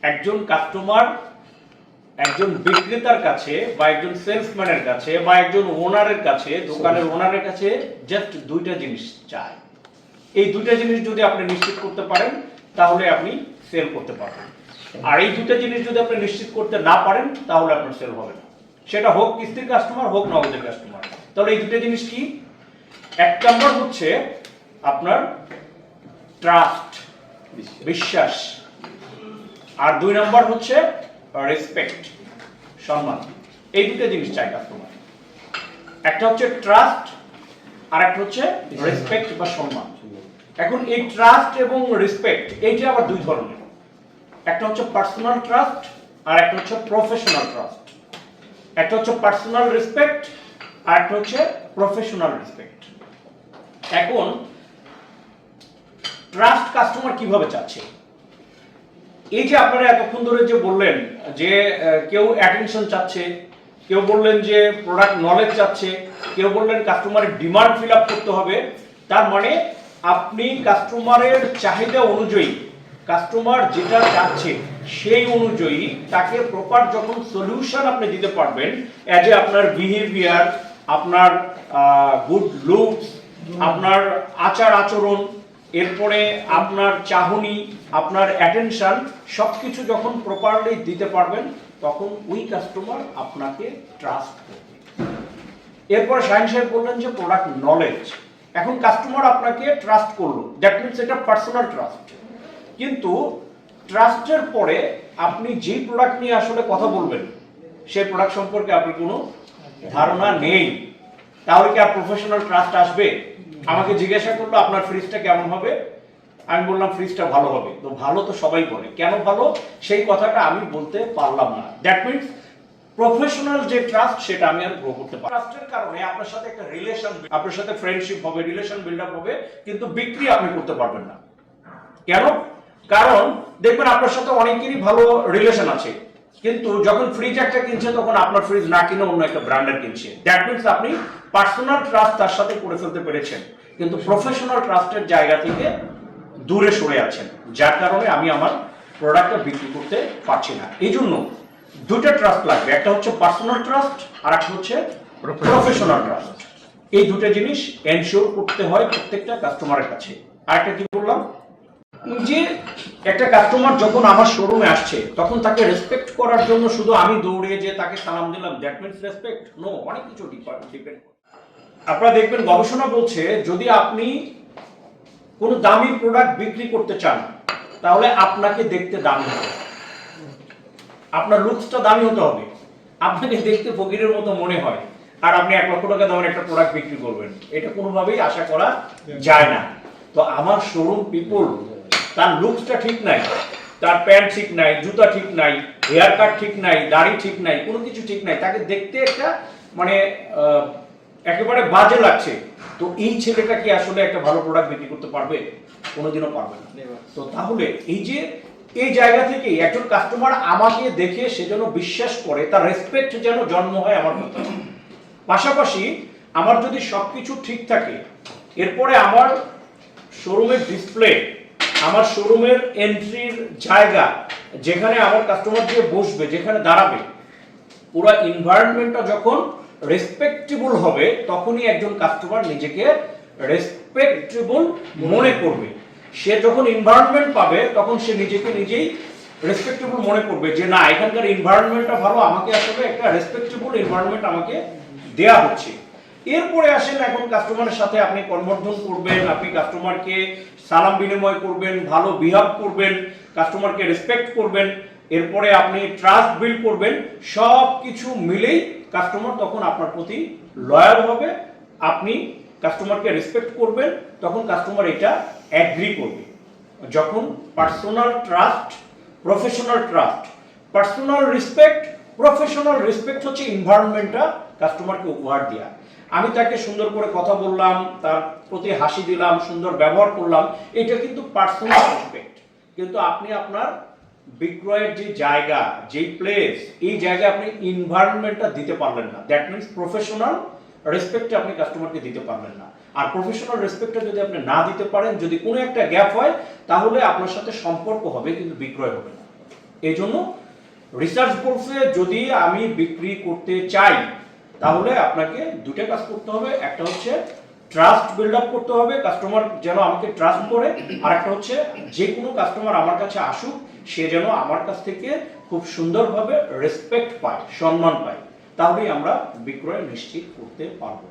একজন কাস্টমার একজন বিক্রেতার কাছে বা একজন সেলসম্যানের কাছে বা একজন ওনারের কাছে, দোকানের ওনারের কাছে জাস্ট দুইটা জিনিস চায়। এই দুইটা জিনিস যদি আপনি নিশ্চিত করতে পারেন তাহলে আপনি সেল করতে পারবেন। আর এই দুইটা জিনিস যদি আপনি নিশ্চিত করতে না পারেন তাহলে আপনার সেল হবে না, সেটা হোক কিস্তির কাস্টমার হোক নগদের কাস্টমার। তাহলে এই দুইটা জিনিস কি? এক নম্বর হচ্ছে আপনার ট্রাস্ট, বিশ্বাস, আর দুই নম্বর হচ্ছে রেসপেক্ট, সম্মান। এই দুটো জিনিস চাই কাস্টমার। একটা হচ্ছে ট্রাস্ট আর একটা হচ্ছে রেসপেক্ট বা সম্মান। এখন এই ট্রাস্ট এবং রেসপেক্ট এইটা আবার দুই ধরনের, একটা হচ্ছে পার্সোনাল ট্রাস্ট আর একটা হচ্ছে প্রফেশনাল ট্রাস্ট। একটা হচ্ছে পার্সোনাল রেসপেক্ট আর একটা হচ্ছে প্রফেশনাল রেসপেক্ট। এখন ট্রাস্ট কাস্টমার কিভাবে চাচ্ছে? এই যে আপনারা এতক্ষণ ধরে যে বললেন যে কেউ অ্যাটেনশন চাচ্ছে, কেউ বললেন যে প্রোডাক্ট নলেজ চাচ্ছে, কেউ বললেন কাস্টমারের ডিমান্ড ফিল আপ করতে হবে। তার মানে আপনি কাস্টমারের চাহিদা অনুযায়ী, কাস্টমার যেটা চাচ্ছে সেই অনুযায়ী তাকে প্রপার যখন সলিউশন আপনি দিতে পারবেন, এজ এ আপনার বিহেভিয়ার, আপনার গুড লুকস, আপনার আচার আচরণ, এরপরে আপনার চাহনি, আপনার অ্যাটেনশন, সবকিছু যখন প্রপারলি দিতে পারবেন তখন ওই কাস্টমার আপনাকে ট্রাস্ট করবে। এরপরে শাহিন সাহেব বললেন যে প্রোডাক্ট নলেজ। এখন কাস্টমার আপনাকে ট্রাস্ট করলো, দ্যাট মিনস এটা পার্সোনাল ট্রাস্ট। কিন্তু ট্রাস্টের পরে আপনি যেই প্রোডাক্ট নিয়ে আসলে কথা বলবেন সেই প্রোডাক্ট সম্পর্কে আপনার কোনো ধারণা নেই, তাহলে কি আর প্রফেশনাল ট্রাস্ট আসবে? আমাকে জিজ্ঞাসা করলো আপনার ফ্রিজটা কেমন হবে, আমি বললাম ফ্রিজটা ভালো হবে। তো ভালো তো সবাই বলে, কেন ভালো সেই কথাটা আমি বলতে পারলাম না। দ্যাট মিনস প্রফেশনাল যে ট্রাস্ট সেটা আমি আর গ্রো করতে পারি। ট্রাস্টের কারণে আপনার সাথে একটা রিলেশন, আপনার সাথে ফ্রেন্ডশিপ হবে, রিলেশন বিল্ড আপ হবে, কিন্তু বিক্রি আপনি করতে পারবেন না। কেন? কারণ দেখবেন আপনার সাথে অনেকেরই ভালো রিলেশন আছে, কিন্তু যখন ফ্রিজ একটা কিনছে তখন আপনার ফ্রিজ না কিনে অন্য একটা ব্র্যান্ডের কিনছে। দ্যাট মিনস আপনি পার্সোনাল ট্রাস্ট তার সাথে করে ফেলতে পেরেছেন, কিন্তু প্রফেশনাল ট্রাস্টের জায়গা থেকে দূরে সরে আছেন, যার কারণে আমি আমার প্রোডাক্টটা বিক্রি করতে পারছি না। এই জন্য দুটো ট্রাস্ট লাগবে, একটা হচ্ছে পার্সোনাল ট্রাস্ট আর একটা হচ্ছে প্রফেশনাল ট্রাস্ট। এই দুটো জিনিস এনশিওর করতে হয় প্রত্যেকটা কাস্টমারের কাছে। আর একটা কি বললাম যে একটা কাস্টমার যখন আমার শোরুমে আসছে তখন তাকে রেসপেক্ট করার জন্য শুধু আমি দৌড়ে যে তাকে সালাম দিলাম দ্যাট মিন্স রেসপেক্ট নো, অনেক কিছু ডিপেন্ড। আপনারা দেখবেন গবেষণা বলছে যদি আপনি কোনো দামি প্রোডাক্ট বিক্রি করতে চান তাহলে আপনাকে দেখতে দামি হতে হবে, আপনার লুকসটা দামি হতে হবে, আপনাকে দেখতে ফকিরের মতো মনে হয়, আর আপনি 1 লক্ষ টাকা দামের একটা প্রোডাক্ট বিক্রি করবেন, এটা কোনোভাবেই আশা করা যায় না। তো আমার শোরুম পিপল তার লুকসটা ঠিক নাই, তার প্যান্ট ঠিক নাই, জুতা ঠিক নাই, হেয়ার কাট ঠিক নাই, দাড়ি ঠিক নাই, কোনো কিছু ঠিক নাই, তাকে দেখতে একটা মানে একেবারে বাজে লাগছে। তো এই ছেলেটা কি আসলে একটা ভালো প্রোডাক্ট বিক্রি করতে পারবে? কোনোদিনও পারবে না। তো তাহলে এই যে এই জায়গা থেকে একজন কাস্টমার আমাকে দেখে সে যেন বিশ্বাস করে, তার রেসপেক্ট যেন জন্ম হয় আমার কথা। পাশাপাশি আমার যদি সবকিছু ঠিক থাকে, এরপরে আমার শোরুমের ডিসপ্লে, আমার শোরুমের এন্ট্রির জায়গা, যেখানে আমার কাস্টমার দিয়ে বসবে, যেখানে দাঁড়াবে, পুরো এনভায়রনমেন্টটা যখন রেসপেক্টেবল হবে তখনই একজন কাস্টমার নিজেকে রেসপেক্টেবল মনে করবে। সে যখন এনভায়রনমেন্ট পাবে তখন সে নিজেকে নিজেই রেসপেক্টেবল মনে করবে যে না, এখানকার এনভায়রনমেন্টটা ভালো, আমাকে আসলে একটা রেসপেক্টেবল এনভায়রনমেন্ট আমাকে দেয়া হচ্ছে। এরপরে আসেন এখন কাস্টমারের সাথে আপনি কনভার্সন করবেন, আপনি কাস্টমারকে সালাম বিনিময় করবেন, ভালো বিহেভ করবেন, কাস্টমারকে রেসপেক্ট করবেন, এরপরে আপনি ট্রাস্ট বিল্ড করবেন। সব কিছু মিলেই কাস্টমার তখন আপনার প্রতি লয়াল হবে। আপনি কাস্টমারকে রেসপেক্ট করবেন, তখন কাস্টমার এটা অ্যাগ্রি করবে। যখন personal trust, professional trust, personal respect, professional respect হচ্ছে এনভায়রনমেন্টটা কাস্টমারকে উপহার দেয়া। আমি তাকে সুন্দর করে কথা বললাম, তার প্রতি হাসি দিলাম, সুন্দর ব্যবহার করলাম, এটা কিন্তু পার্সোনাল রেসপেক্ট। কিন্তু আপনি আপনার বিক্রয়ের যে জায়গা, যে প্লেস, এই জায়গায় আপনি এনভায়রনমেন্টটা দিতে পারলেন না, দ্যাট মিনস প্রফেশনাল রেসপেক্টটা আপনি কাস্টমারকে দিতে পারলেন না। আর প্রফেশনাল রেসপেক্টটা যদি আপনি না দিতে পারেন, যদি কোনো একটা গ্যাপ হয়, তাহলে আপনার সাথে সম্পর্ক হবে কিন্তু বিক্রয় হবে না। এই জন্য রিসার্চ বলছে যদি আমি বিক্রি করতে চাই তাহলে আপনাকে দুটো কাজ করতে হবে। একটা হচ্ছে ট্রাস্ট বিল্ড আপ করতে হবে, কাস্টমার যেন আমাকে ট্রাস্ট করে, আর একটা হচ্ছে যে কোনো কাস্টমার আমার কাছে আসুক সে যেন আমার কাছ থেকে খুব সুন্দরভাবে রেসপেক্ট পায়, সম্মান পায়, তাহলেই আমরা বিক্রয় নিশ্চিত করতে পারবো।